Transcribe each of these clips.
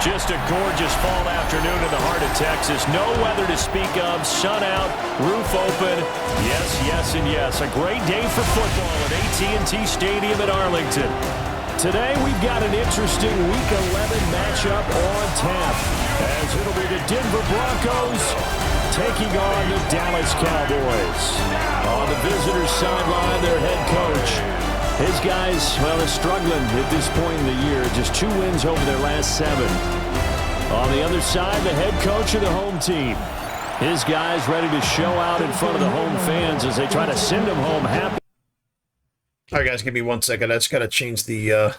Just a gorgeous fall afternoon in the heart of Texas. No weather to speak of. Sun out, roof open. Yes, yes, and yes. A great day for football at AT&T Stadium in Arlington. Today we've got an interesting Week 11 matchup on tap, as it'll be the Denver Broncos taking on the Dallas Cowboys. On the visitors' sideline, their head coach. His guys, well, they're struggling at this point in the year. Just 2 wins over their last 7. On the other side, the head coach of the home team. His guys ready to show out in front of the home fans as they try to send them home happy. All right, guys, give me 1 second. I just got to change the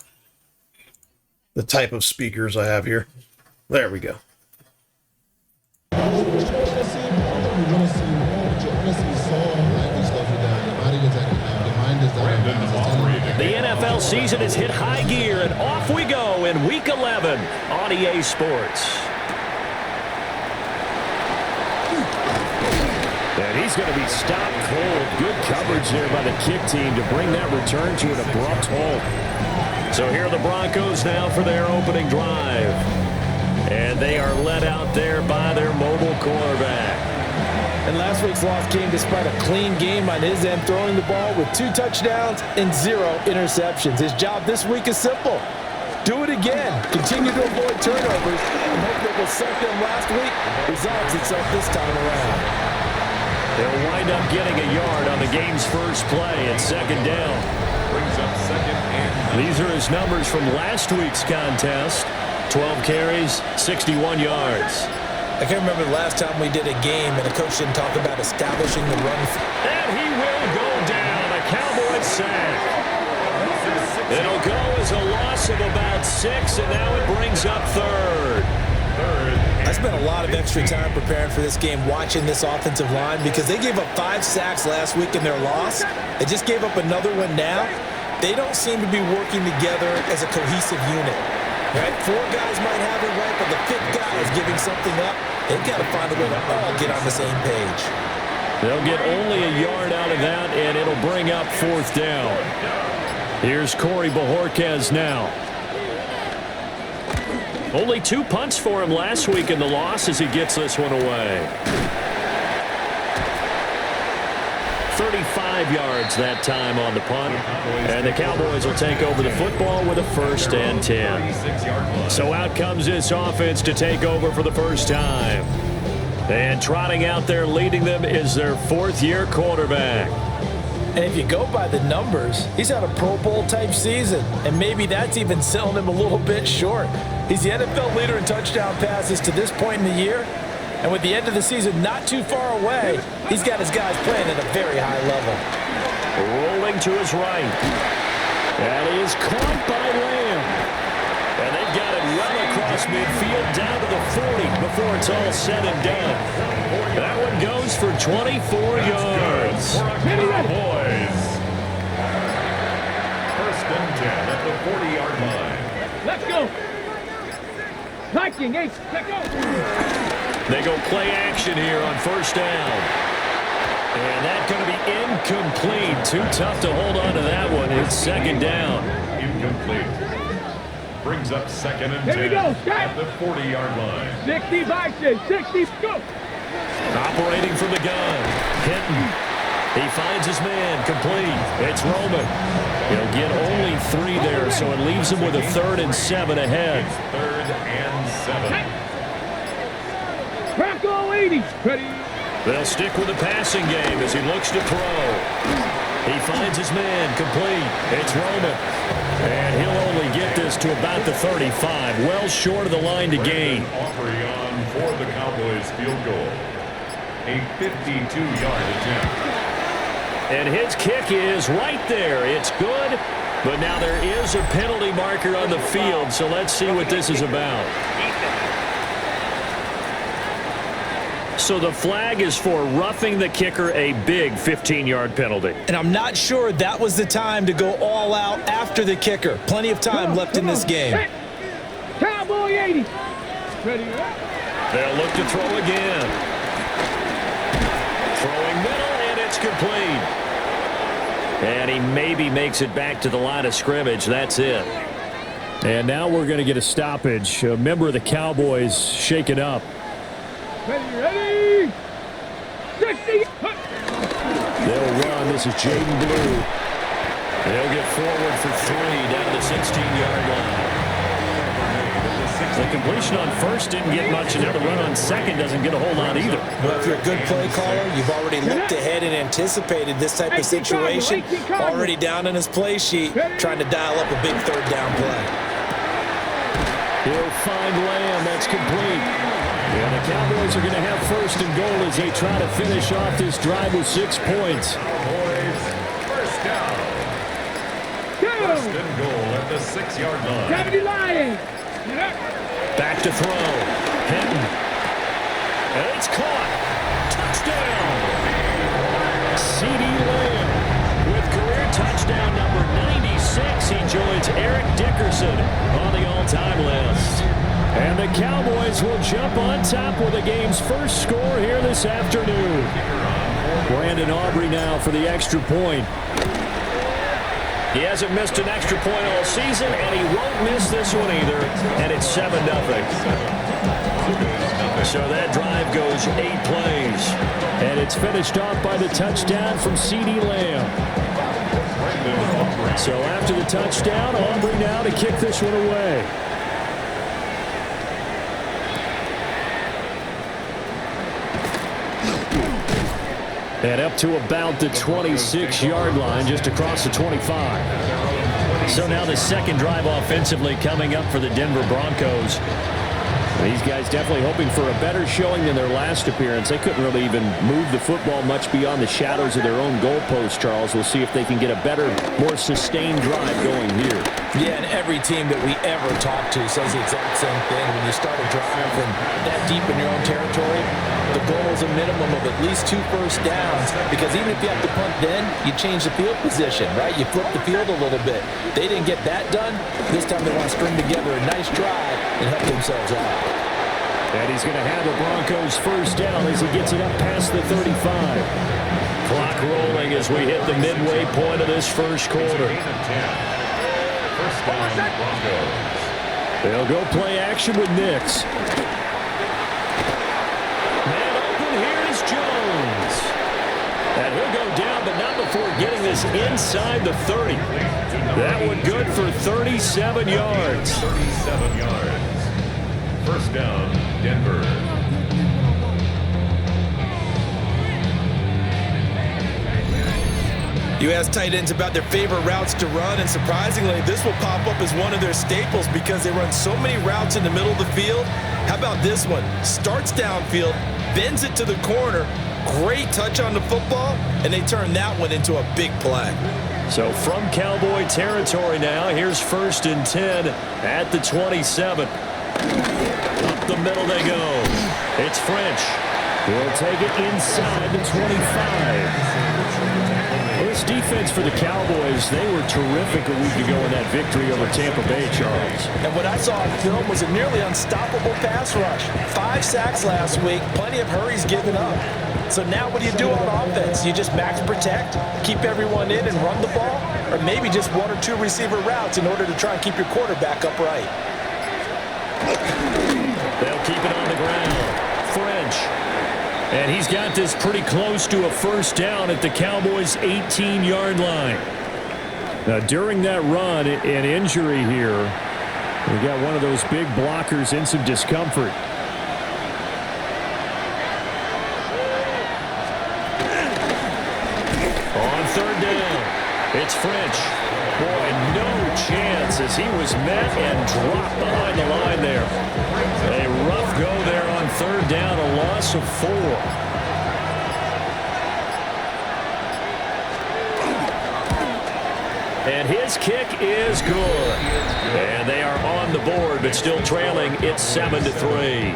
type of speakers I have here. There we go. The NFL season has hit high gear, and off we go in Week 11 on EA Sports. And he's going to be stopped cold. Good coverage there by the kick team to bring that return to an abrupt halt. So here are the Broncos now for their opening drive. And they are led out there by their mobile quarterback. And last week's loss came despite a clean game on his end, throwing the ball with 2 touchdowns and 0 interceptions. His job this week is simple. Do it again. Continue to avoid turnovers and hope that what sunk them last week resolves itself this time around. They'll wind up getting a yard on the game's first play at second down. Brings up second and these are his numbers from last week's contest. 12 carries, 61 yards. I can't remember the last time we did a game and a coach didn't talk about establishing the run. And he will go down. A Cowboys sack. It'll go as a loss of about 6, and now it brings up third. I spent a lot of extra time preparing for this game, watching this offensive line, because they gave up 5 sacks last week in their loss. They just gave up another one now. They don't seem to be working together as a cohesive unit. Right? 4 guys might have it right, but the 5th guy is giving something up. They've got to find a way to all get on the same page. They'll get only a yard out of that, and it'll bring up 4th down. Here's Corey Bojorquez now. Only 2 punts for him last week in the loss as he gets this one away. 35 yards that time on the punt. And the Cowboys will take over the football with a 1st and 10. So out comes this offense to take over for the first time. And trotting out there leading them is their 4th-year quarterback. And if you go by the numbers, he's had a Pro Bowl type season. And maybe that's even selling him a little bit short. He's the NFL leader in touchdown passes to this point in the year. And with the end of the season not too far away, he's got his guys playing at a very high level. Rolling to his right. And he is caught by Lamb. And they've got it well across midfield down to the 40 before it's all said and done. That one goes for 24 yards. Cowboys. 1st and 10 at the 40-yard line. Let's go. Viking, 8, let's go. They go play action here on 1st down. And that's going to be incomplete. Too tough to hold on to that one. It's 2nd down. Incomplete. Brings up 2nd and 10 Here we go. at the 40-yard line. 60, Viking, 60, go. Operating from the gun. Hinton. He finds his man. Complete. It's Roman. He'll get only 3 there, so it leaves him with a 3rd and 7 ahead. 3rd and 7. Bronco 80. Ready. They'll stick with the passing game as he looks to throw. He finds his man. Complete. It's Roman. And he'll only get this to about the 35. Well short of the line to gain. Offering on for the Cowboys field goal. A 52-yard attempt. And his kick is right there. It's good. But now there is a penalty marker on the field, so let's see what this is about. So the flag is for roughing the kicker, a big 15-yard penalty. And I'm not sure that was the time to go all out after the kicker. Plenty of time left in this game. Cowboy 80. Ready. They'll look to throw again. Throwing middle, and it's complete. And he maybe makes it back to the line of scrimmage. That's it. And now we're going to get a stoppage. A member of the Cowboys shaken up. Ready? 60. They'll run. This is Jaden Blue. They'll get forward for 3 down to the 16-yard line. The completion on first didn't get much, and now the run on second doesn't get a whole lot either. Well, if you're a good play caller, you've already looked ahead and anticipated this type of situation. Already down on his play sheet, trying to dial up a big third down play. He'll find Lamb. That's complete. And the Cowboys are going to have first and goal as they try to finish off this drive with 6 points. Cowboys, first down. First and goal at the 6-yard line. 70 Lions. Back to throw. Hinton. And it's caught. Touchdown. C.D. Lamb with career touchdown number 96. He joins Eric Dickerson on the all-time list. And the Cowboys will jump on top with the game's first score here this afternoon. Brandon Aubrey now for the extra point. He hasn't missed an extra point all season, and he won't miss this one either. And it's 7-0. So that drive goes 8 plays. And it's finished off by the touchdown from C.D. Lamb. So after the touchdown, Aubrey now to kick this one away. And up to about the 26-yard line, just across the 25. So now the second drive offensively coming up for the Denver Broncos. These guys definitely hoping for a better showing than their last appearance. They couldn't really even move the football much beyond the shadows of their own goalpost, Charles. We'll see if they can get a better, more sustained drive going here. Yeah, and every team that we ever talk to says the exact same thing. When you start a drive from that deep in your own territory, the goal is a minimum of at least 2 first downs, because even if you have to punt then, you change the field position, right? You flip the field a little bit. They didn't get that done. This time they want to string together a nice drive and help themselves out. And he's going to have the Broncos first down as he gets it up past the 35. Clock rolling as we hit the midway point of this first quarter. First down, Broncos. They'll go play action with Nix. Man open, here's Jones. And he'll go down, but not before getting this inside the 30. That one good for 37 yards. 37 yards. First down, Denver. You ask tight ends about their favorite routes to run, and surprisingly, this will pop up as one of their staples because they run so many routes in the middle of the field. How about this one? Starts downfield, bends it to the corner, great touch on the football, and they turn that one into a big play. So from Cowboy territory now, here's first and 10 at the 27. Up the middle they go. It's French. He'll take it inside the 25. This defense for the Cowboys, they were terrific a week ago in that victory over Tampa Bay, Charles. And what I saw on film was a nearly unstoppable pass rush. 5 sacks last week, plenty of hurries given up. So now what do you do on offense? You just max protect, keep everyone in and run the ball, or maybe just 1 or 2 receiver routes in order to try and keep your quarterback upright. They'll keep it on the ground. French. And he's got this pretty close to a first down at the Cowboys' 18-yard line. Now, during that run, an injury here. We got one of those big blockers in some discomfort. On third down, it's French. Boy, no chance as he was met and dropped behind the line there. A rough go there on third down, a loss of 4. And his kick is good. And they are on the board, but still trailing. It's 7-3.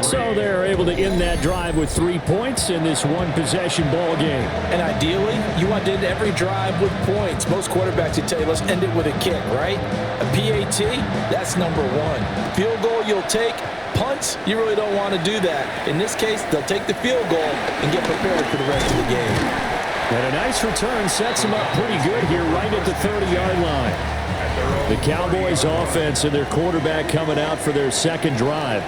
So they're able to end that drive with 3 points in this one-possession ball game. And ideally, you want to end every drive with points. Most quarterbacks would tell you, let's end it with a kick, right? A PAT, that's number 1. Field goal you'll take. Punts, you really don't want to do that. In this case, they'll take the field goal and get prepared for the rest of the game. And a nice return sets him up pretty good here right at the 30-yard line. The Cowboys offense and their quarterback coming out for their second drive.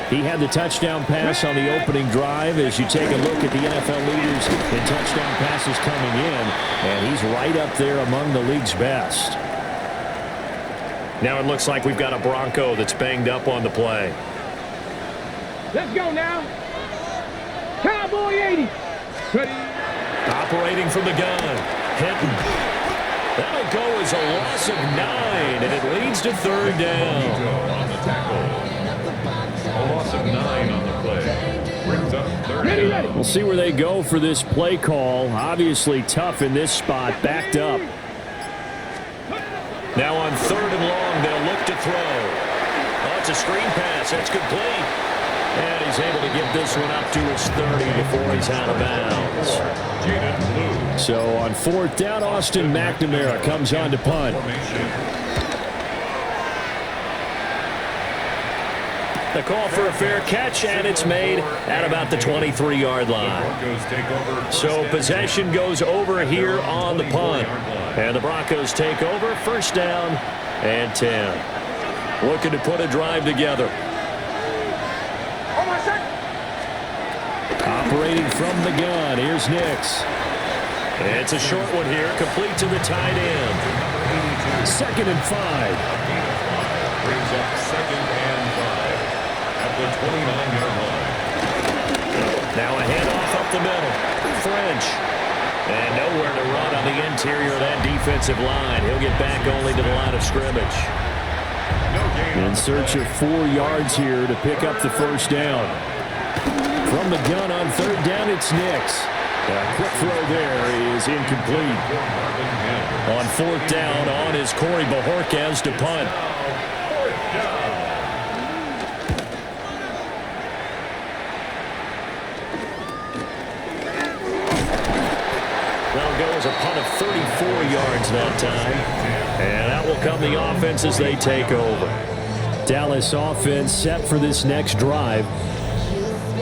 He had the touchdown pass on the opening drive. As you take a look at the NFL leaders in touchdown passes coming in, and he's right up there among the league's best. Now it looks like we've got a Bronco that's banged up on the play. Let's go now. Cowboy 80. Ready. Operating from the gun. Hitting. That'll go as a loss of 9, and it leads to third down. On the tackle. A loss of 9 on the play. Brings up third down. We'll see where they go for this play call. Obviously tough in this spot, backed up. Now on third and long, they'll look to throw. Oh, it's a screen pass. That's complete. And he's able to get this one up to his 30 before he's out of bounds. So on fourth down, Austin McNamara comes on to punt. The call for a fair catch, and it's made at about the 23-yard line. So possession goes over here on the punt. And the Broncos take over, first down and 10. Looking to put a drive together. Operating from the gun, here's Nix. It's a short one here, complete to the tight end. Second and 5. Brings up second and 5 at the 29-yard line. Now a handoff up the middle. French. And nowhere to run on the interior of that defensive line. He'll get back only to the line of scrimmage. In search of 4 yards here to pick up the first down. From the gun on third down, it's Nix. A quick throw there is incomplete. On fourth down, on is Corey Bojorquez to punt. That'll go as a punt of 34 yards that time. And out will come the offense as they take over. Dallas offense set for this next drive.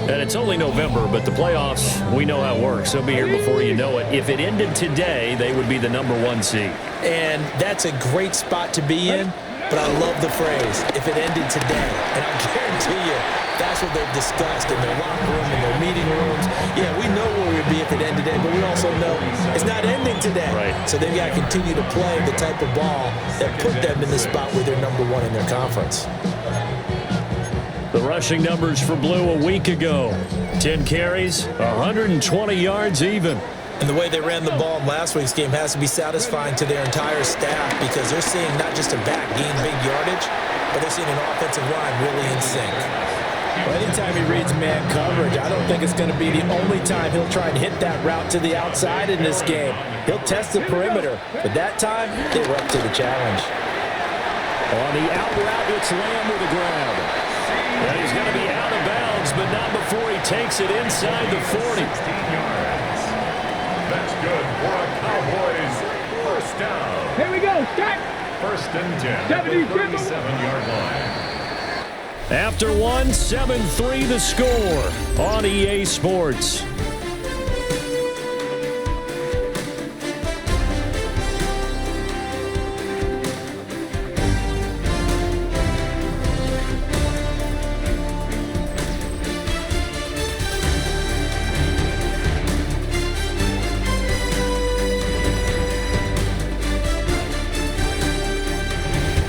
And it's only November, but the playoffs, we know how it works. They'll be here before you know it. If it ended today, they would be the #1 seed. And that's a great spot to be in, but I love the phrase, if it ended today. And I guarantee you, that's what they've discussed in their locker room, in their meeting rooms. Yeah, we know where we'd be if it ended today, but we also know it's not ending today. Right. So they've got to continue to play the type of ball that put them in the spot where they're #1 in their conference. The rushing numbers for Blue a week ago. 10 carries, 120 yards even. And the way they ran the ball in last week's game has to be satisfying to their entire staff because they're seeing not just a back gain big yardage, but they're seeing an offensive line really in sync. Well, anytime he reads man coverage, I don't think it's going to be the only time he'll try and hit that route to the outside in this game. He'll test the perimeter, but that time they were up to the challenge. On the out route, it's Lamb with the grab. And he's going to be out of bounds, but not before he takes it inside the 40. 16 yards. That's good for a Cowboys first down. Here we go. Start. First and 10 at the 37-yard line. After one, 7-3 the score on EA Sports.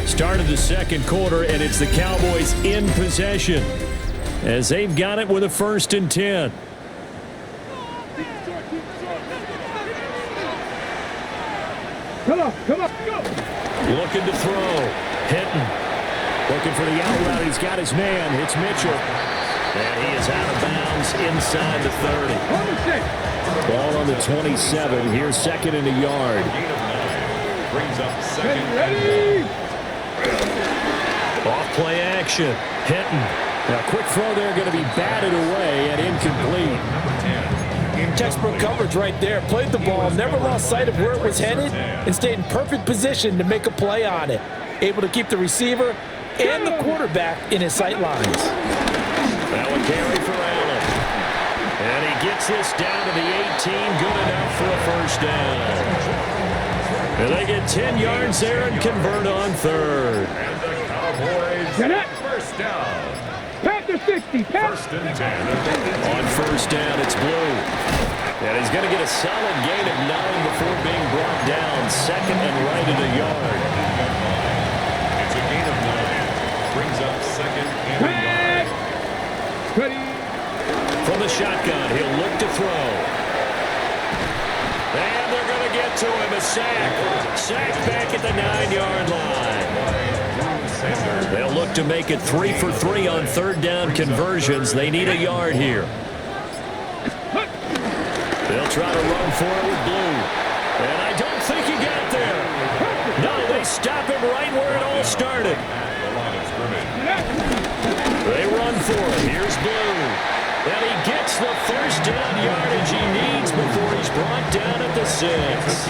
Start of the second quarter, and it's the Cowboys in possession as they've got it with a first and 10. Come on, go. Looking to throw. Hitting. Looking for the out route. He's got his man. It's Mitchell. And he is out of bounds inside the 30. Ball on the 27. Here's second and a yard. Brings up second. Ready? Off play action. Hitting. Now, quick throw there going to be batted away and incomplete. Textbook coverage right there. Played the ball, never lost sight of where it was headed, and stayed in perfect position to make a play on it. Able to keep the receiver and the quarterback in his sight lines. That one carry for Allen. And he gets this down to the 18. Good enough for a first down. And they get 10 yards there and convert on third. And the Cowboys Get it. first down. Panther 60. First and 10. On first down, it's Blue. And he's going to get a solid gain of 9 before being brought down. Second and right at a yard. It's a gain of 9. Brings up second and Tag. 9. Ready. From the shotgun, he'll look to throw. And they're going to get to him. A sack. Sack back at the 9-yard line. They'll look to make it 3 for 3 on third down conversions. They need a yard here. They'll try to run for it with Blue. And I don't think he got there. No, they stop him right where it all started. They run for it. Here's Blue. And he gets the first down yardage he needs before he's brought down at the 6.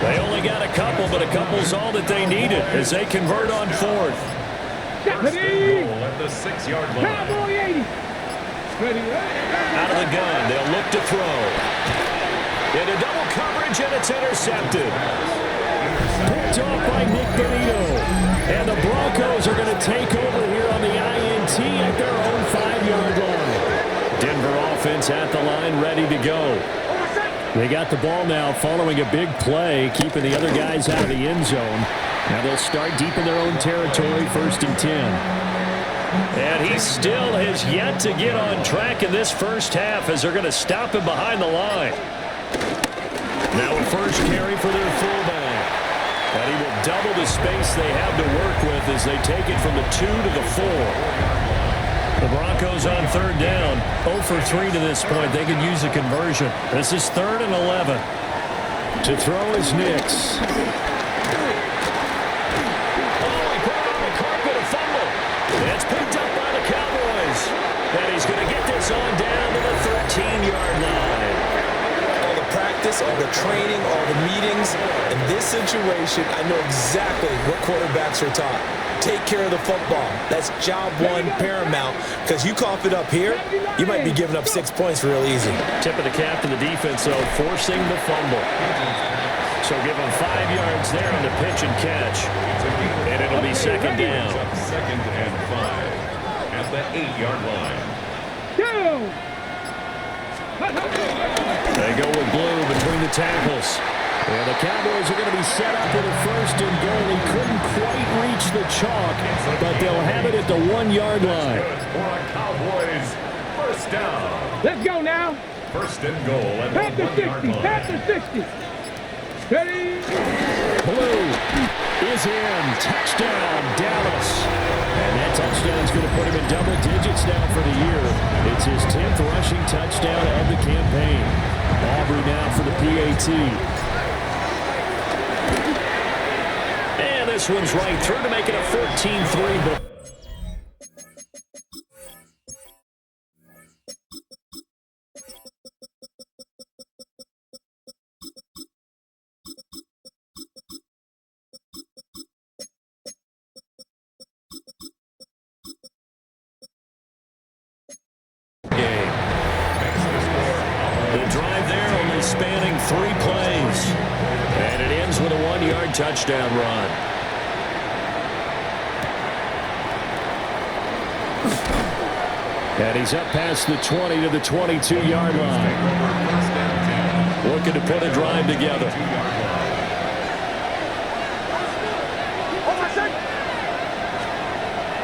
They only got a couple, but a couple's all that they needed as they convert on fourth. First and goal at the 6-yard line. Cowboy 80. Ready. Out of the gun, they'll look to throw. Into double coverage, and it's intercepted. Picked off by Nick Benito. And the Broncos are going to take over here on the INT at their own 5-yard line. Denver offense at the line, ready to go. They got the ball now following a big play, keeping the other guys out of the end zone. Now they'll start deep in their own territory, first and 10. And he still has yet to get on track in this first half as they're going to stop him behind the line. Now a first carry for their fullback. And he will double the space they have to work with as they take it from the 2 to the 4. The Broncos on third down, 0 for 3 to this point. They could use a conversion. This is 3rd and 11. To throw is Nix. Oh, he put it on the carpet, a fumble. It's picked up by the Cowboys. And he's going to get this on down to the 13-yard line. All the practice, all the training, all the meetings. In this situation, I know exactly what quarterbacks are taught. Take care of the football. That's job one paramount, because you cough it up here, you might be giving up 6 points real easy. Tip of the cap to the defense, though, forcing the fumble. So give them 5 yards there on the pitch and catch. And it'll be second down. Second and 5 at the 8-yard line. They go with Blue between the tackles. And the Cowboys are going to be set up for the first and goal. He couldn't quite reach the chalk, but they'll have it at the 1-yard line. For a Cowboys first down. Let's go now. First and goal at the Panther 1-yard 60. line. Panther 60. Ready. Blue is in. Touchdown, Dallas. And that touchdown's going to put him in double digits now for the year. It's his 10th rushing touchdown of the campaign. Aubrey now for the PAT. And this one's right through to make it a 14-3. But the drive there only spanning 3 plays. And it ends with a 1-yard touchdown run. And he's up past the 20 to the 22-yard line. Looking to put a drive together.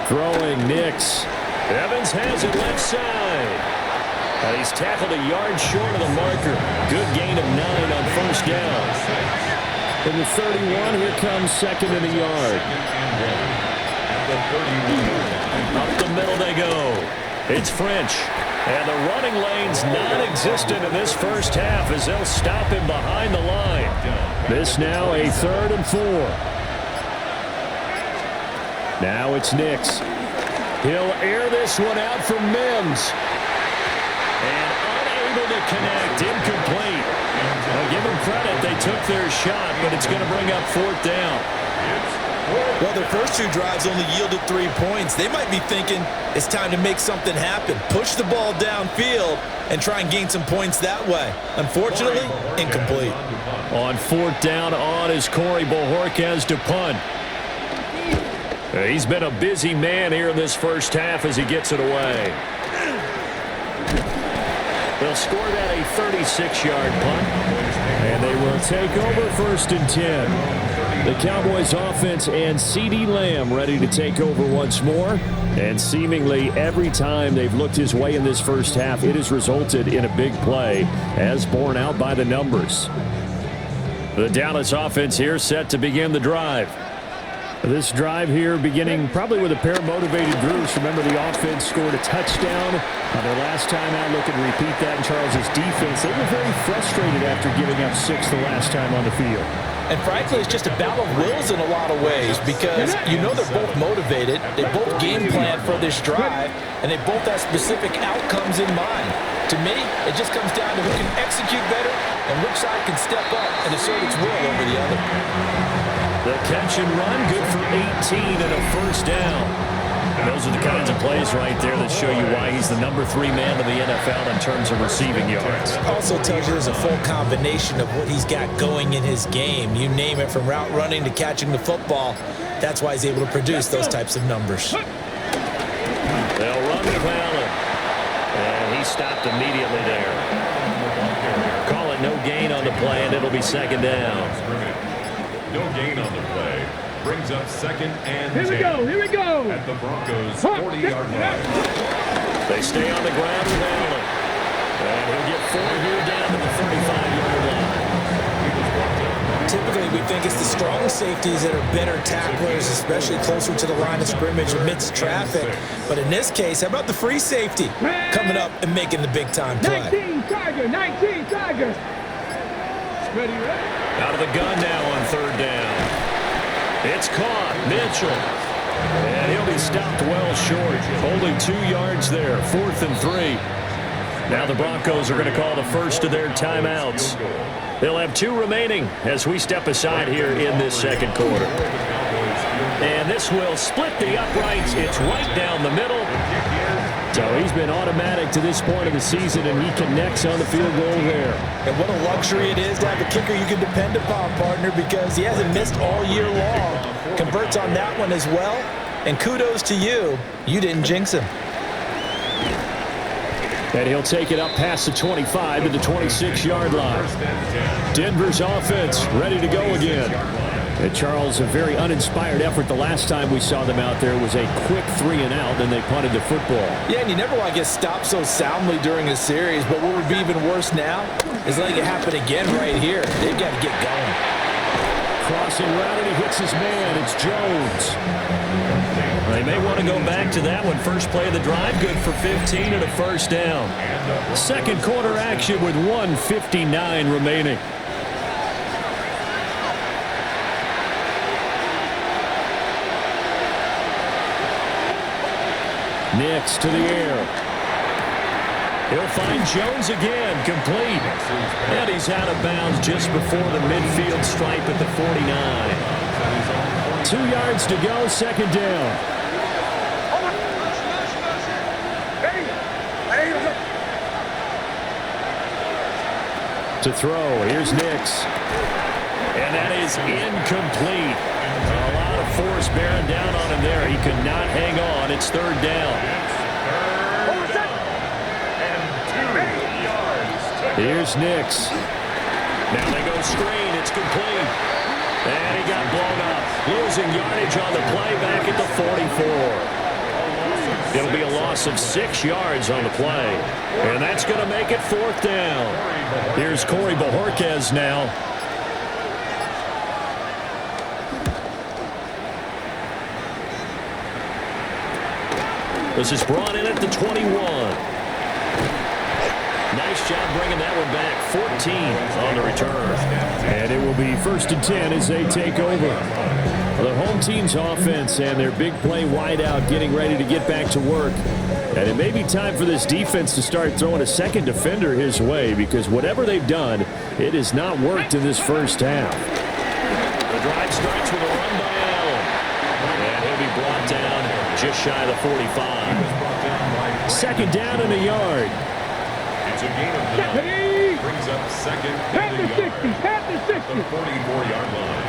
Throwing Nix. Evans has it left side. And he's tackled a yard short of the marker. Good gain of 9 on first down. In the 31, here comes second in the yard. Up the middle they go. It's French. And the running lane's non-existent in this first half as they'll stop him behind the line. This now a 3rd and 4. Now it's Nix. He'll air this one out for Mims. And unable to connect, incomplete. I'll give them credit, they took their shot, but it's going to bring up 4th down. Well, their first 2 drives only yielded 3 points. They might be thinking it's time to make something happen. Push the ball downfield and try and gain some points that way. Unfortunately, incomplete. On 4th down on is Corey Bojorquez to punt. He's been a busy man here in this first half as he gets it away. They'll score that a 36-yard punt. And they will take over 1st and 10. The Cowboys offense and CeeDee Lamb ready to take over once more. And seemingly every time they've looked his way in this first half, it has resulted in a big play, as borne out by the numbers. The Dallas offense here set to begin the drive. This drive here beginning probably with a pair of motivated groups. Remember, the offense scored a touchdown on their last time out. Look and repeat that in Charles' defense. They were very frustrated after giving up 6 the last time on the field. And frankly, it's just a battle of wills in a lot of ways because you know they're both motivated. They both game plan for this drive, and they both have specific outcomes in mind. To me, it just comes down to who can execute better and which side can step up and assert its will over the other. The catch and run, good for 18 and a 1st down. And those are the kinds of plays right there that show you why he's the number 3 man in the NFL in terms of receiving yards. Also tells you there's a full combination of what he's got going in his game. You name it, from route running to catching the football. That's why he's able to produce those types of numbers. They'll run with Allen. And he stopped immediately there. Call it no gain on the play, and it'll be 2nd down. No gain on the play. Brings up 2nd and 10. Here we go. At the Broncos' 40-yard line. They stay on the ground with Allen. And he'll get 4 here down to the 35-yard line. Typically, we think it's the strong safeties that are better tacklers, especially closer to the line of scrimmage amidst traffic. But in this case, how about the free safety coming up and making the big-time play? 19 Tiger. Ready. Out of the gun now on 3rd down. It's caught. Mitchell. And he'll be stopped well short. Only 2 yards there. 4th and 3. Now the Broncos are going to call the first of their timeouts. They'll have 2 remaining as we step aside here in this 2nd quarter. And this will split the uprights. It's right down the middle. So he's been automatic to this point of the season, and he connects on the field goal there. And what a luxury it is to have a kicker you can depend upon, partner, because he hasn't missed all year long. Converts on that one as well. And kudos to you. You didn't jinx him. And he'll take it up past the 25 to the 26-yard line. Denver's offense ready to go again. And Charles, a very uninspired effort the last time we saw them out there was a quick 3-and-out, and they punted the football. Yeah, and you never want to get stopped so soundly during a series, but what would be even worse now is letting it happen again right here. They've got to get going. Crossing route, and he hits his man. It's Jones. They may want to go back to that one. First play of the drive, good for 15 and a 1st down. 2nd quarter action with 1:59 remaining. Nix to the air. He'll find Jones again, complete. And he's out of bounds just before the midfield stripe at the 49. 2 yards to go, 2nd down. To throw, here's Nix. And that is incomplete. A lot of force bearing down on him there. He could not hang on. It's 3rd down. Here's Nix. Now they go screen. It's complete. And he got blown up. Losing yardage on the play back at the 44. It'll be a loss of 6 yards on the play. And that's going to make it 4th down. Here's Corey Bojorquez now. This is brought in at the 21. Nice job bringing that one back. 14 on the return. And it will be 1st and 10 as they take over. The home team's offense and their big play wideout getting ready to get back to work. And it may be time for this defense to start throwing a second defender his way, because whatever they've done, it has not worked in this first half. The drive starts with a run by Allen. just shy of the 45. Second down and a yard. It's a gain of 9. Brings up second and a yard. The 44-yard line.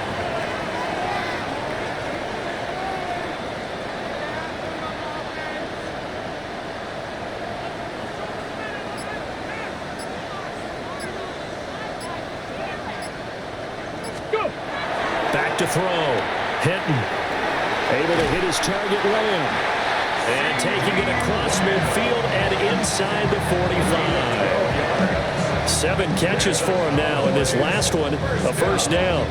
Back to throw. Hinton. Able to hit his target, Lamb. And taking it across midfield and inside the 45. 7 catches for him now, and this last one, a first down.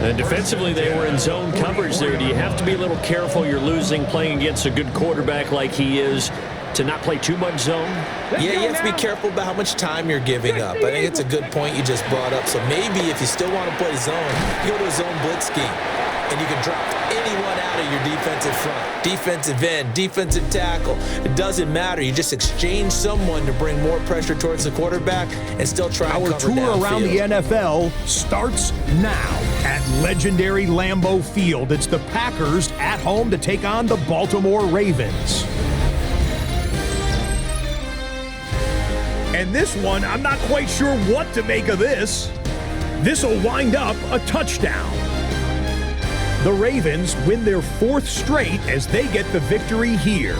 And defensively, they were in zone coverage there. Do you have to be a little careful? You're losing playing against a good quarterback like he is, to not play too much zone? Yeah, you have to be careful about how much time you're giving up. I think it's a good point you just brought up. So maybe if you still want to play zone, you go to a zone blitz scheme, and you can drop anyone out of your defensive front. Defensive end, defensive tackle. It doesn't matter. You just exchange someone to bring more pressure towards the quarterback and still try and cover downfield. Our tour around the NFL starts now at legendary Lambeau Field. It's the Packers at home to take on the Baltimore Ravens. And this one, I'm not quite sure what to make of this. This will wind up a touchdown. The Ravens win their 4th straight as they get the victory here.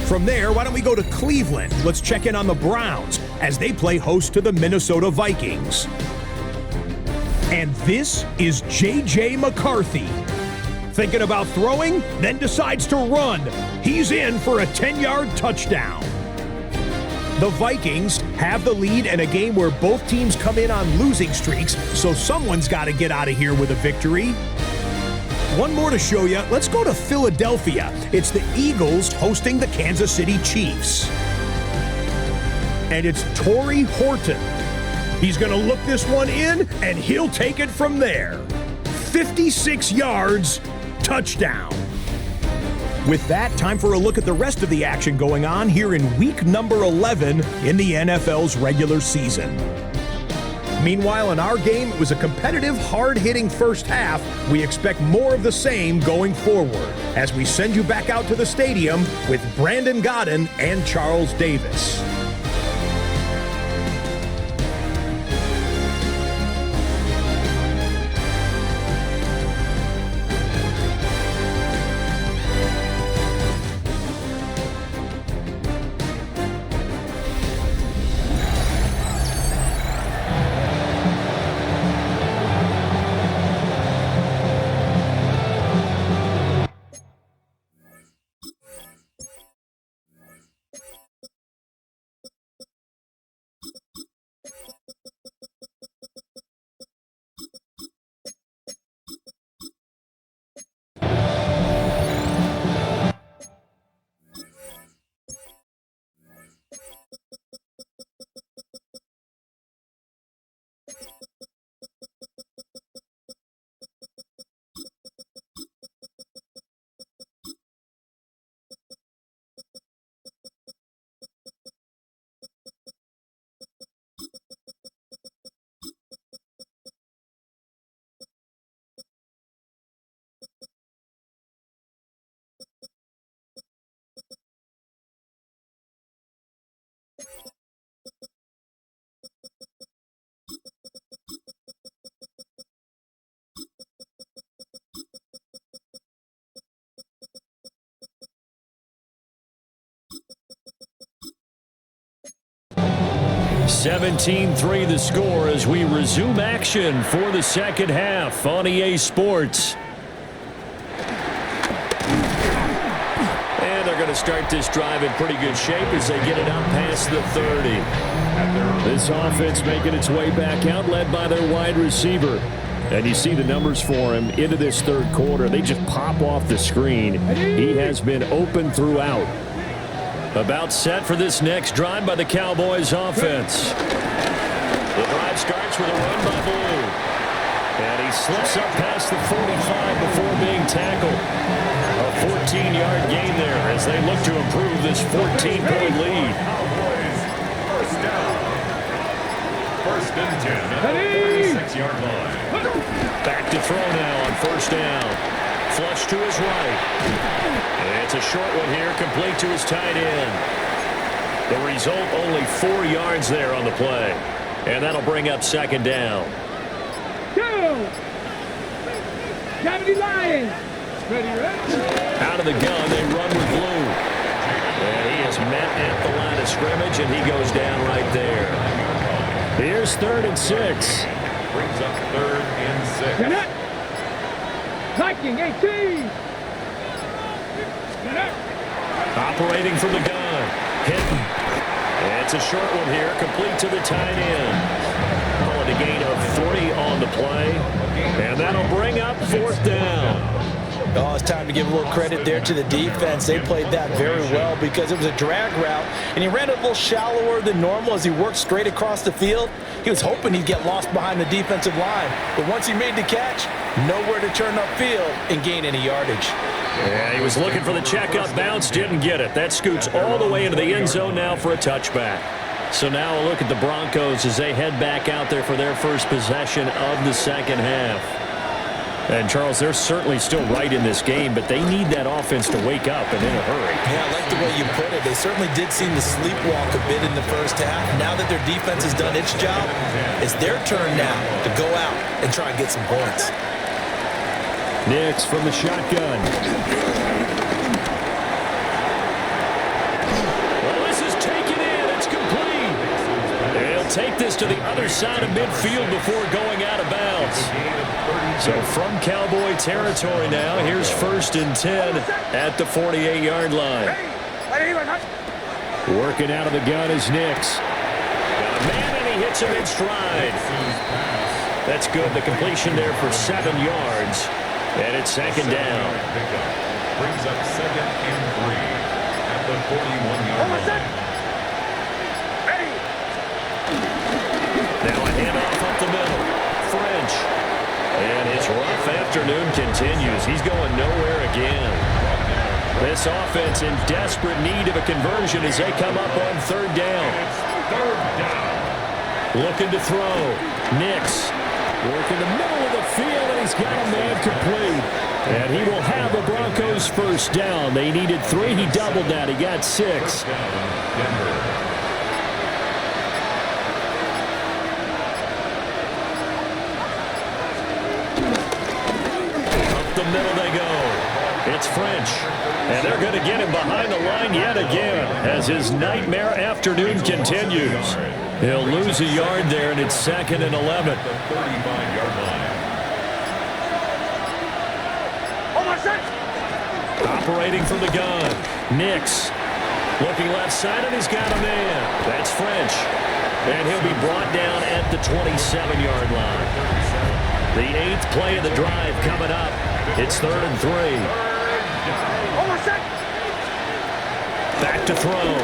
From there, why don't we go to Cleveland? Let's check in on the Browns as they play host to the Minnesota Vikings. And this is J.J. McCarthy. Thinking about throwing, then decides to run. He's in for a 10-yard touchdown. The Vikings have the lead in a game where both teams come in on losing streaks, so someone's got to get out of here with a victory. One more to show you. Let's go to Philadelphia. It's the Eagles hosting the Kansas City Chiefs. And it's Torrey Horton. He's going to look this one in, and he'll take it from there. 56 yards, touchdown. With that, time for a look at the rest of the action going on here in week number 11 in the NFL's regular season. Meanwhile, in our game, it was a competitive, hard-hitting first half. We expect more of the same going forward as we send you back out to the stadium with Brandon Godden and Charles Davis. (17-3) the score as we resume action for the second half on EA Sports. And they're going to start this drive in pretty good shape as they get it out past the 30. This offense making its way back out, led by their wide receiver. And you see the numbers for him into this third quarter. They just pop off the screen. He has been open throughout. About set for this next drive by the Cowboys offense. The drive starts with a run by Blue. And he slips up past the 45 before being tackled. A 14-yard gain there as they look to improve this 14-point lead. Cowboys, first down. First and 10 at the 46-yard line. Back to throw now on first down. Flush to his right. And it's a short one here, complete to his tight end. The result, only 4 yards there on the play. And that'll bring up second down. Go! Cavity Lions! Ready, ready? Out of the gun, they run with Blue. And he is met at the line of scrimmage, and he goes down right there. Here's 3rd and 6. Brings up 3rd and 6. Get it! Viking 18! Get it! Operating from the gun. Hitting. It's a short one here, complete to the tight end. Call it a gain of 3 on the play. And that'll bring up 4th down. Oh, it's time to give a little credit there to the defense. They played that very well because it was a drag route, and he ran it a little shallower than normal as he worked straight across the field. He was hoping he'd get lost behind the defensive line, but once he made the catch, nowhere to turn upfield and gain any yardage. Yeah, he was looking for the checkup bounce, didn't get it. That scoots all the way into the end zone now for a touchback. So now a look at the Broncos as they head back out there for their first possession of the second half. And, Charles, they're certainly still right in this game, but they need that offense to wake up and in a hurry. Yeah, I like the way you put it. They certainly did seem to sleepwalk a bit in the first half. Now that their defense has done its job, it's their turn now to go out and try and get some points. Nix from the shotgun. Well, this is taken in. It's complete. They'll take this to the other side of midfield before going out of bounds. So from Cowboy territory now, here's 1st and 10 at the 48-yard line. Working out of the gun is Nix. Got a man, and he hits him in stride. That's good. The completion there for 7 yards. And it's 2nd down. Brings up 2nd and 3 at the 41-yard line. Now a handoff up the middle. French. And his rough afternoon continues. He's going nowhere again. This offense in desperate need of a conversion as they come up on 3rd down. Looking to throw. Nix. Working the middle of the field, and he's got a man complete. And he will have the Broncos first down. They needed 3. He doubled that. He got 6. Up the middle they go. It's French. And they're going to get him behind the line yet again as his nightmare afternoon continues. He'll lose a yard there, and it's 2nd and 11. 35-yard line. Operating from the gun. Nix. Looking left side, and he's got a man. That's French. And he'll be brought down at the 27-yard line. The 8th play of the drive coming up. It's 3rd and 3. Back to throw.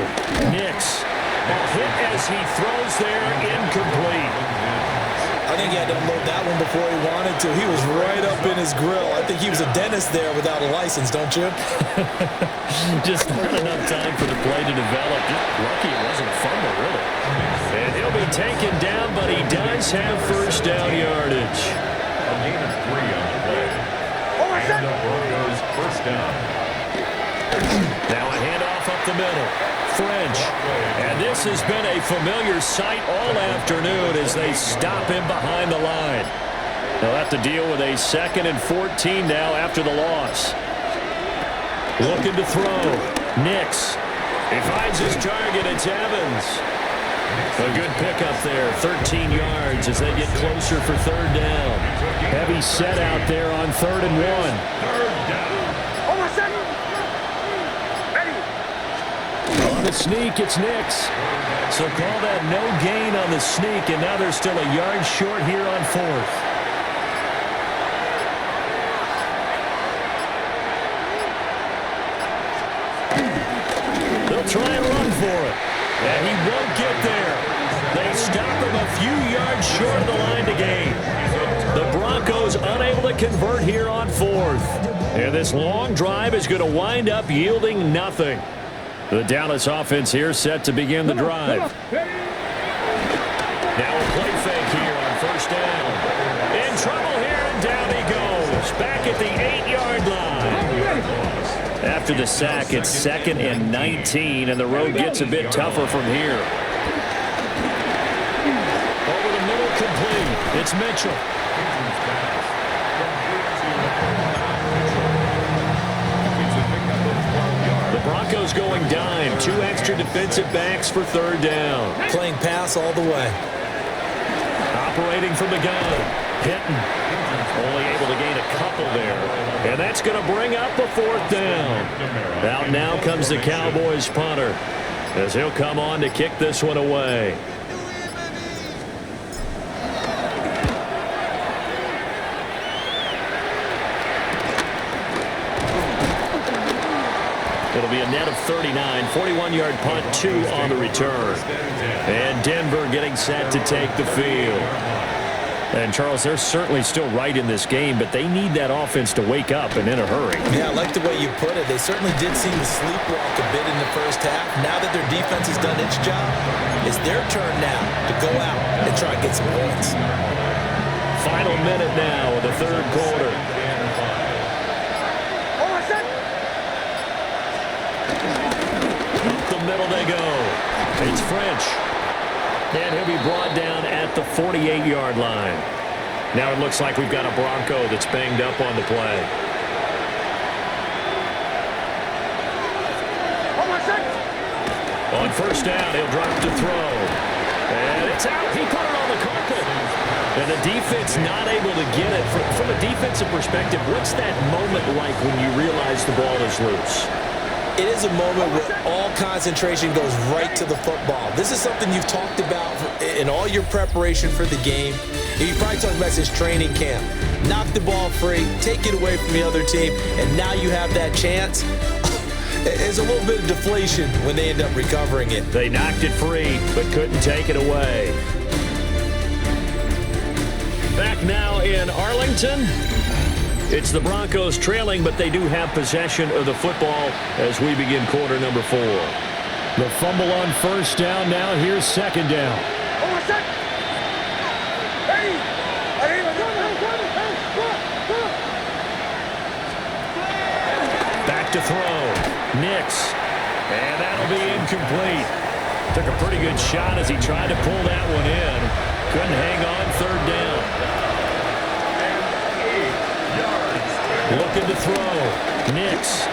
Nix. Hit as he throws there, incomplete. I think he had to unload that one before he wanted to. He was right up in his grill. I think he was a dentist there without a license, don't you? Just not enough time for the play to develop. Just lucky it wasn't a fumble, really. And he'll be taken down, but he does have first down yardage. A gain of 3 on the play. And the Broncos first down. Now a handoff up the middle. French. And this has been a familiar sight all afternoon as they stop him behind the line. They'll have to deal with a 2nd and 14 now after the loss. Looking to throw. Nix. He finds his target. It's Evans. A good pickup there. 13 yards as they get closer for 3rd down. Heavy set out there on 3rd and 1. 3rd down. On the sneak, it's Nix. So call that no gain on the sneak, and now they're still a yard short here on 4th. They'll try and run for it, and he won't get there. They stop him a few yards short of the line to gain. The Broncos unable to convert here on 4th. And this long drive is going to wind up yielding nothing. The Dallas offense here set to begin the drive. Now a play fake here on 1st down. In trouble here, and down he goes. Back at at the 8-yard line. After the sack, it's 2nd and 19, and the road gets a bit tougher from here. Over the middle, complete. It's Mitchell. The Broncos going dime. 2 extra defensive backs for 3rd down. Playing pass all the way. Operating from the gun. Hinton only able to gain a couple there. And that's going to bring up the 4th down. Out now comes the Cowboys punter, as he'll come on to kick this one away. It'll be a net of 39, 41-yard punt, 2 on the return. And Denver getting set to take the field. And, Charles, they're certainly still right in this game, but they need that offense to wake up and in a hurry. Yeah, I like the way you put it. They certainly did seem to sleepwalk a bit in the first half. Now that their defense has done its job, it's their turn now to go out and try and get some points. Final minute now of the 3rd quarter. Up the middle they go. It's French. And he'll be brought down at the 48-yard line. Now it looks like we've got a Bronco that's banged up on the play. On 1st down, he'll drop to throw. And it's out. He put it on the carpet. And the defense not able to get it. From a defensive perspective, what's that moment like when you realize the ball is loose? It is a moment where all concentration goes right to the football. This is something you've talked about in all your preparation for the game. You probably talked about this training camp. Knock the ball free, take it away from the other team, and now you have that chance. There's a little bit of deflation when they end up recovering it. They knocked it free, but couldn't take it away. Back now in Arlington. It's the Broncos trailing, but they do have possession of the football as we begin quarter number 4. The fumble on 1st down. Now here's 2nd down. Back to throw. Nix. And that'll be incomplete. Took a pretty good shot as he tried to pull that one in. Couldn't hang on 3rd down. Looking to throw. Nix.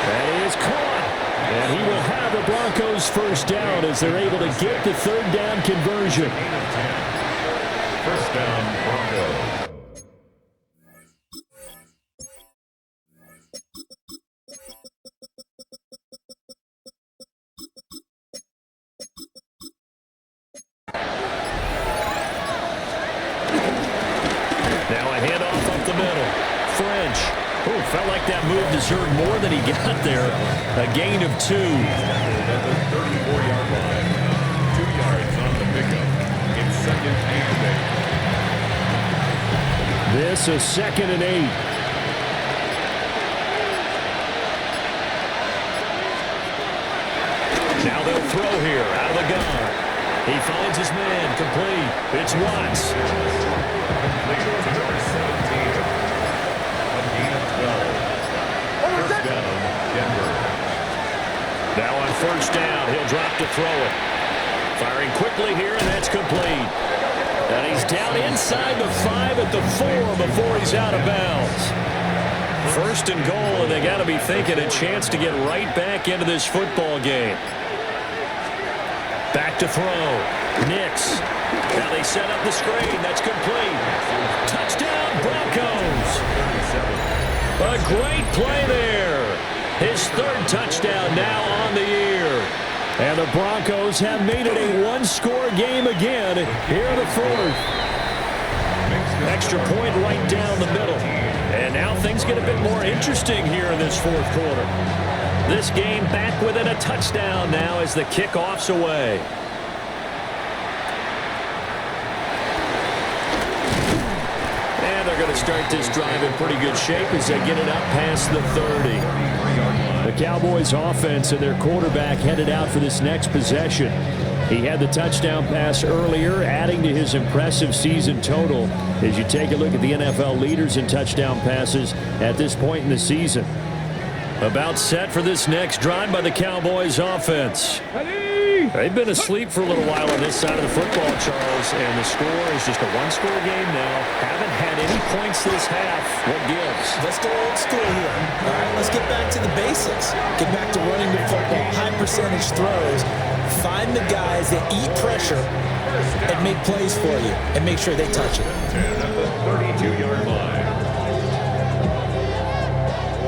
That is caught. And he will have the Broncos 1st down as they're able to get the 3rd down conversion. 1st down, Broncos. Now a handoff up the middle. French. Oh, felt like that move deserved more than he got there. A gain of 2. At the 34-yard line. 2 yards on the pickup. It's 2nd and 8. This is 2nd and 8. Now they'll throw here out of the gun. He finds his man complete. It's Watts. Now on 1st down, he'll drop to throw it. Firing quickly here, and that's complete. And he's down inside the 5 at the 4 before he's out of bounds. 1st and goal, and they got to be thinking a chance to get right back into this football game. Back to throw. Nix. Now they set up the screen. That's complete. Touchdown, Broncos. A great play there. His 3rd touchdown now on the year. And the Broncos have made it a one-score game again here in the 4th. Extra point right down the middle. And now things get a bit more interesting here in this 4th quarter. This game back within a touchdown now as the kickoff's away. And they're going to start this drive in pretty good shape as they get it up past the 30. The Cowboys offense and their quarterback headed out for this next possession. He had the touchdown pass earlier, adding to his impressive season total as you take a look at the NFL leaders in touchdown passes at this point in the season. About set for this next drive by the Cowboys offense. They've been asleep for a little while on this side of the football, Charles, and the score is just a one-score game now. Haven't had any points this half. What gives? Let's go old school here. All right, let's get back to the basics. Get back to running the football, high percentage throws. Find the guys that eat pressure and make plays for you and make sure they touch it. At the 32-yard line.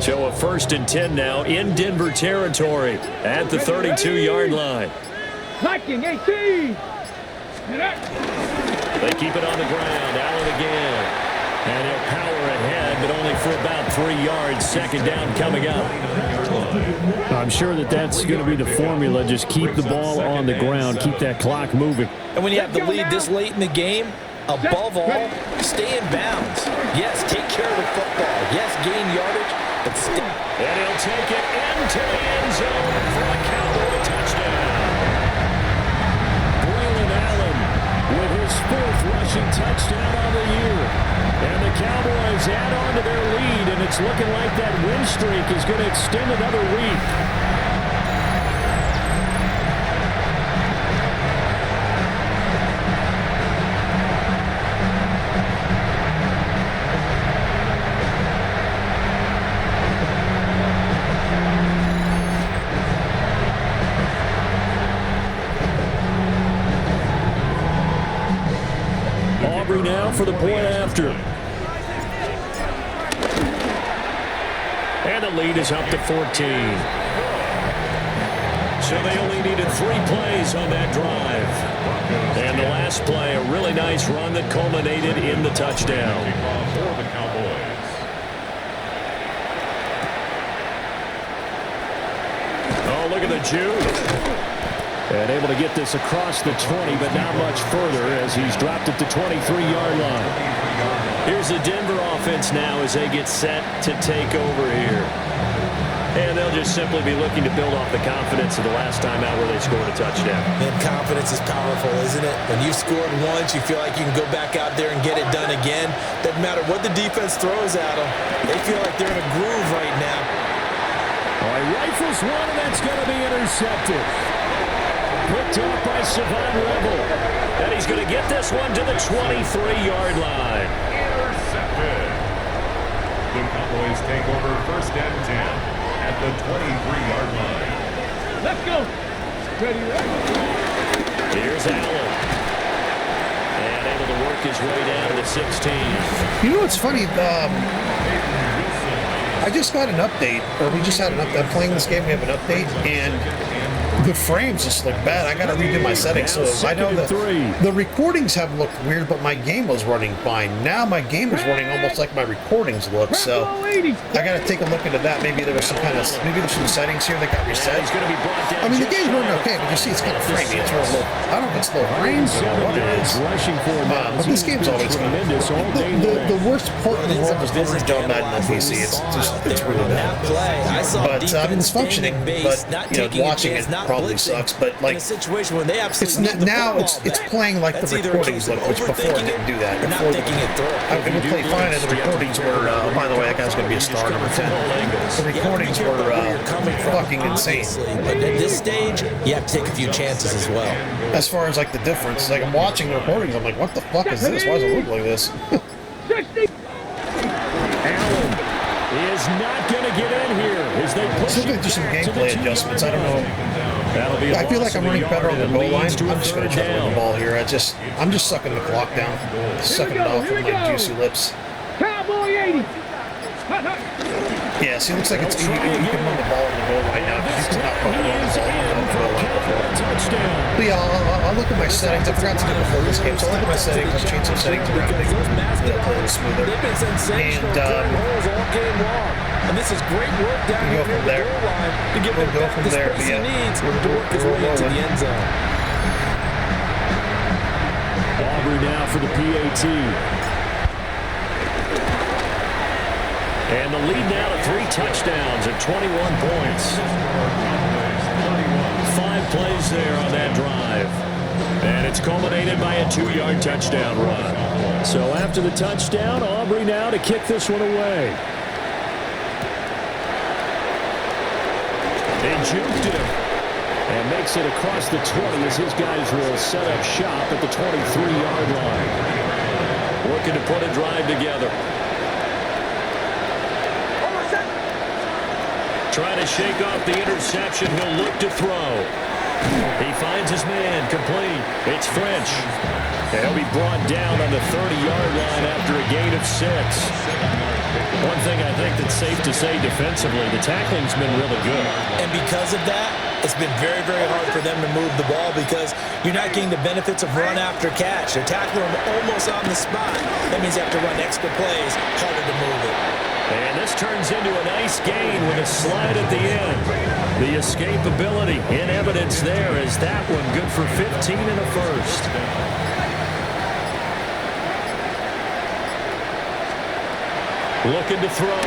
So a 1st and 10 now in Denver territory at the 32-yard line. Knocking 18. They keep it on the ground. Allen again. And he'll power ahead, but only for about 3 yards. 2nd down coming up. I'm sure that that's going to be the formula. Just keep the ball on the ground. Keep that clock moving. And when you have the lead this late in the game, above all, stay in bounds. Yes, take care of the football. Yes, gain yardage, but stay. And he'll take it into the end zone for a Cowboy touchdown. Braylon Allen with his 4th rushing touchdown on the year. And the Cowboys add on to their lead, and it's looking like that win streak is going to extend another week. Aubrey now for the point after. And the lead is up to 14. So they only needed 3 plays on that drive. And the last play, a really nice run that culminated in the touchdown. For the Cowboys. Oh, look at the juke. And able to get this across the 20, but not much further as he's dropped it to 23-yard line. Here's the Denver offense now as they get set to take over here. And they'll just simply be looking to build off the confidence of the last time out where they scored a touchdown. Man, confidence is powerful, isn't it? When you've scored once, you feel like you can go back out there and get it done again. Doesn't matter what the defense throws at them. They feel like they're in a groove right now. All right, rifles one, and that's going to be intercepted. Picked up by Savon Rebel. And he's going to get this one to the 23-yard line. Intercepted. The Cowboys take over 1st and 10 at the 23-yard line. Let's go. Ready. Here's Allen. And able to work his way down to the 16. You know what's funny? I just got an update, or we just had an update. I'm playing this game, we have an update, and the frames just look bad. I gotta redo my settings. So I know that the recordings have looked weird, but my game was running fine. Now my game is running almost like my recordings look. So I gotta take a look into that. Maybe there was some kind of there's some settings here that got reset. I mean, the game's running okay, but you see, it's kind of framey. It's real low. I don't know if it's low frames or what it is. But this game's always good. The worst port in the world is never done that in the PC. It's really bad. But I mean, it's functioning. But watching it probably sucks, but like in a situation when they absolutely it's now it's playing like the recordings look, which before it didn't do that. Before it would play fine, and the recordings were. By the way, that guy's going to be a star, number 10. The recordings were fucking insane. But at this stage, you have to take a few chances as well. As far as like the difference, like I'm watching the recordings, I'm like, what the fuck is this? Why does it look like this? Allen is not going to get in here as they push Still going to do some gameplay adjustments. I don't know. I feel like I'm running better on the goal line. I'm just going to try to run the ball here. I'm just sucking the clock down, sucking it off with my juicy lips. Cowboy 80. Yeah, see, it looks like it's you can run the ball on the goal line now because you cannot run the ball on the goal line before. But yeah, I'll look at my settings. I forgot to do it before this game, so I'll look at my settings. I'll change some settings around to make it a little smoother. And this is great work down here from at the goal line to give him the space he needs to work his way into the end zone. Aubrey now for the PAT. And the lead now to 3 touchdowns at 21 points. 5 plays there on that drive. And it's culminated by a 2-yard touchdown run. So after the touchdown, Aubrey now to kick this one away. They juked him and makes it across the 20 as his guys will set up shop at the 23-yard line. Working to put a drive together. Trying to shake off the interception. He'll look to throw. He finds his man, complete. It's French. He'll be brought down on the 30-yard line after a gain of 6. One thing I think that's safe to say defensively, the tackling's been really good. And because of that, it's been very, very hard for them to move the ball because you're not getting the benefits of run after catch. They're tackling them almost on the spot. That means you have to run extra plays, harder to move it. And this turns into a nice gain with a slide at the end. The escapability in evidence there is that one good for 15 and a first. Looking to throw.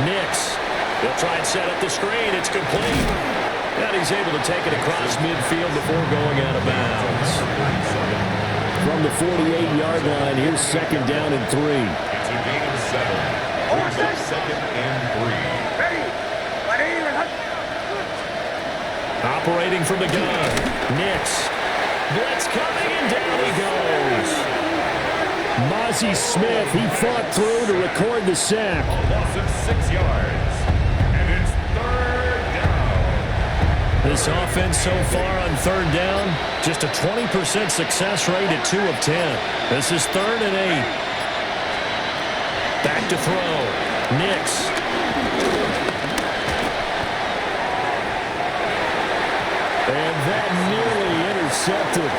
Nix. He'll try and set up the screen. It's complete. And he's able to take it across midfield before going out of bounds. From the 48-yard line, here's 2nd down and 3. It's a gain of 7. Here's 2nd and 3. Operating from the gun. Nix. Blitz coming, and down he goes. Mozzie Smith, he fought through to record the sack. A loss of 6 yards. And it's 3rd down. This offense so far on 3rd down, just a 20% success rate at 2 of 10. This is 3rd and 8. Back to throw. Nix. And that nearly intercepted.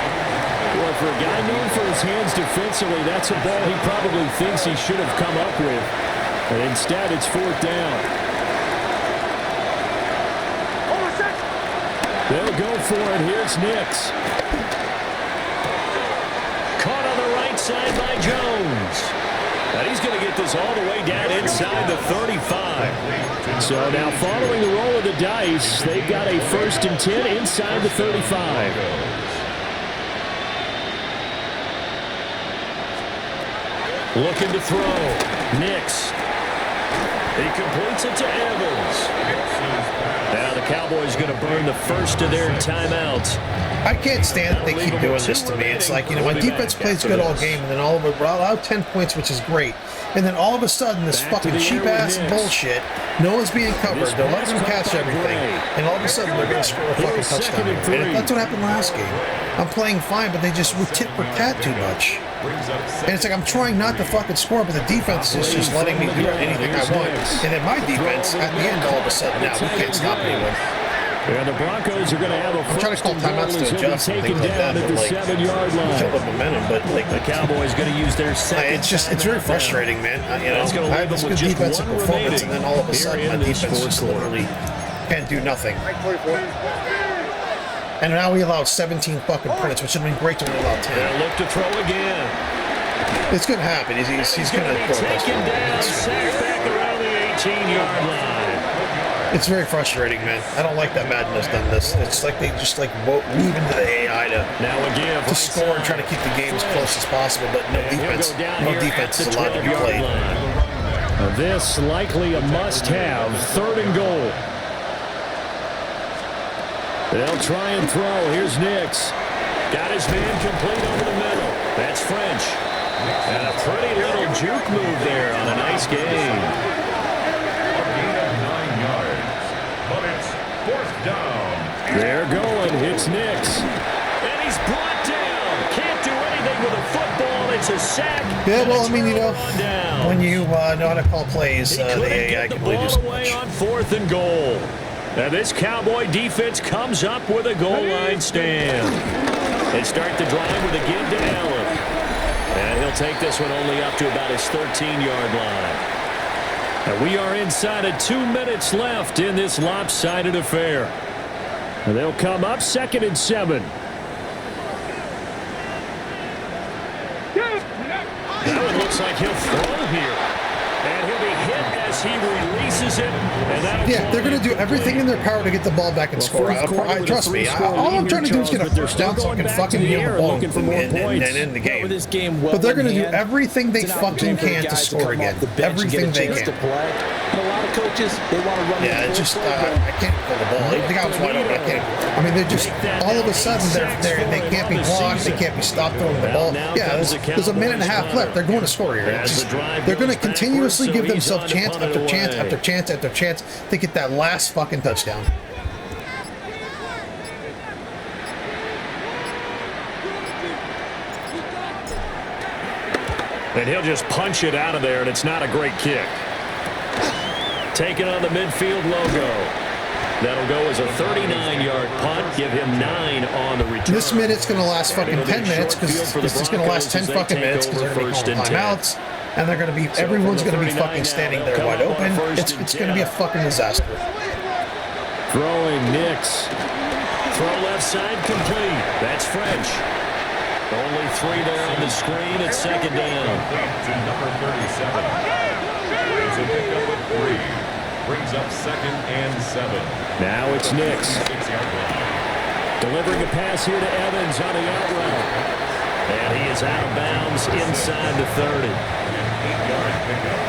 Well, for a guy known for his hands defensively, that's a ball he probably thinks he should have come up with. And instead, it's 4th down. They'll go for it. Here's Nix. Caught on the right side by Jones. And he's going to get this all the way down inside the 35. So now following the roll of the dice, they've got a 1st and 10 inside the 35. Looking to throw. Nix. He completes it to Evans. Now the Cowboys going to burn the first of their timeouts. I can't stand that they keep doing this to me. It's like, my defense plays good all game, and then all of it, we're allowed 10 points, which is great. And then all of a sudden, this fucking cheap-ass bullshit, no one's being covered, they're letting them catch everything, and all of a sudden, they're going to score a fucking touchdown. And that's what happened last game. I'm playing fine, but they just were tit for tat too much. And it's like, I'm trying not to fucking score, but the defense is just letting me do anything I want. And then my defense, at the end, all of a sudden, now, we can't stop anyone. Yeah, the Broncos are going to have a I'm trying to call timeouts to adjust and things like that, at the 7-yard line. Kill the momentum, but The Cowboys going to use their second. it's very frustrating, man. I have this good defensive performance, and then all of a sudden my defense just literally can't do nothing. And now we allowed 17 fucking points, which would have been great to allow 10. They'll look to throw again. It's going to happen. He's going to be taken down, sacked back around the 18-yard line. It's very frustrating, man. I don't like that Madden's done this. It's like they just weave into the AI to score and try to keep the game as close as possible, but no defense. No defense is allowed to be played. This likely a must-have. 3rd and goal. They'll try and throw. Here's Nix. Got his man complete over the middle. That's French. And a pretty little juke move there on a nice game. They're going. It's Nix. And he's brought down. Can't do anything with a football. It's a sack. Yeah, well, I mean, when you know how to call plays, the AI can really do so much. On 4th and goal. Now this Cowboy defense comes up with a goal line stand. They start the drive with a give to Allen. And he'll take this one only up to about his 13-yard line. And we are inside of 2 minutes left in this lopsided affair. And they'll come up 2nd and 7. Now it looks like he'll throw here. And he'll be hit as he releases misses it. And yeah, they're going to do everything in their power to get the ball back and score. Trust me. All I'm trying to do is get a first down so I can fucking be on the ball and end the game. But they're going to do everything they fucking can to score again. Everything they can. A lot of coaches, they want to run. Yeah, it's just I can't pull the ball. The guy was wide open. I can't. I mean, they're just all of a sudden they can't be blocked. They can't be stopped throwing the ball. Yeah, there's a minute and a half left. They're going to score here. They're going to continuously give themselves chance after chance after chance after chance to get that last fucking touchdown. And he'll just punch it out of there, and it's not a great kick. Taken on the midfield logo. That'll go as a 39-yard punt. Give him 9 on the return. This minute's going to last fucking 10 minutes because this is going to last 10 fucking minutes because they're going to be calling timeouts. And they're going to be, everyone's going to be fucking standing there wide open. It's going to be a fucking disaster. Throwing Nix. Throw left side complete. That's French. Only 3 there on the screen at second down. To number 37. It's a pickup of 3. Brings up 2nd and 7. Now it's Nix. Delivering a pass here to Evans on the out route. And he is out of bounds inside the 30. An 8-yard pickup.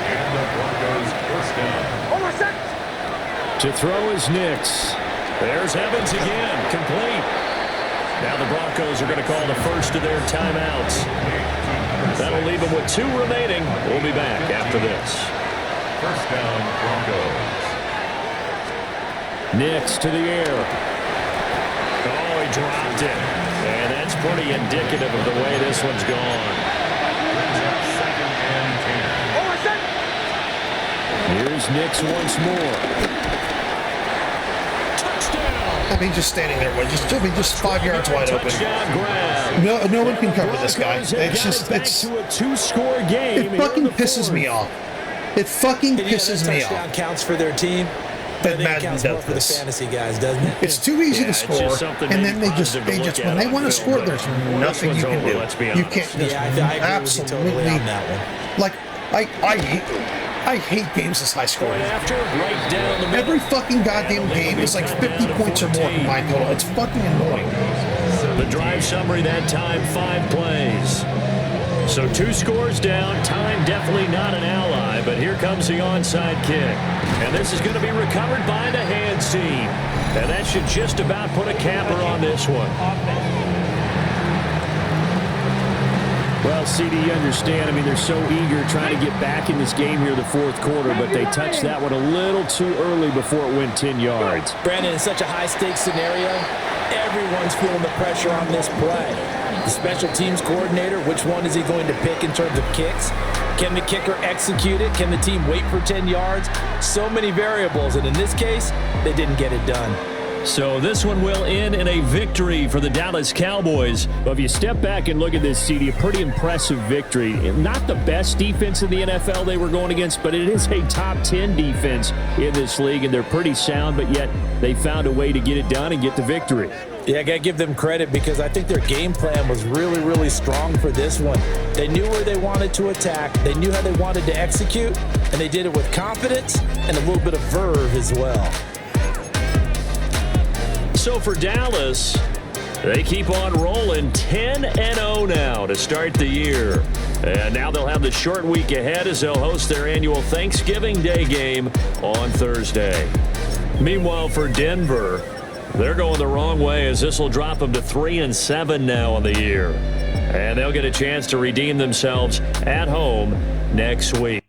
And the Broncos first down. To throw is Nix. There's Evans again. Complete. Now the Broncos are going to call the first of their timeouts. That'll leave them with 2 remaining. We'll be back after this. First down, Broncos. Nix to the air. Oh, he dropped it. And that's pretty indicative of the way this one's gone. Brings up 2nd and 10. Here's Nix once more. I mean, just standing there, just 5 yards wide open. No one can cover this guy. It's a 2-score game. It fucking pisses me off. It fucking pisses me off. Touchdown counts for their team. That Madden does for the fantasy guys, doesn't it? It's too easy to score, and then they just when they want to score, there's nothing you can do. You can't just absolutely on that one. Like I hate games this high scoring. Every fucking goddamn game is like 50 points or more combined total. It's fucking annoying. The drive summary that time, 5 plays. So 2 scores down. Time definitely not an ally, but here comes the onside kick. And this is going to be recovered by the hands team. And that should just about put a capper on this one. Well, CD, you understand. I mean, they're so eager trying to get back in this game here the 4th quarter, but they touched that one a little too early before it went 10 yards. Brandon, in such a high-stakes scenario, everyone's feeling the pressure on this play. The special teams coordinator, which one is he going to pick in terms of kicks? Can the kicker execute it? Can the team wait for 10 yards? So many variables, and in this case, they didn't get it done. So this one will end in a victory for the Dallas Cowboys. Well, if you step back and look at this, CD, a pretty impressive victory. Not the best defense in the NFL they were going against, but it is a top 10 defense in this league, and they're pretty sound, but yet they found a way to get it done and get the victory. Yeah, I got to give them credit because I think their game plan was really, really strong for this one. They knew where they wanted to attack. They knew how they wanted to execute, and they did it with confidence and a little bit of verve as well. So for Dallas, they keep on rolling 10-0 now to start the year. And now they'll have the short week ahead as they'll host their annual Thanksgiving Day game on Thursday. Meanwhile, for Denver, they're going the wrong way as this will drop them to 3-7 now on the year. And they'll get a chance to redeem themselves at home next week.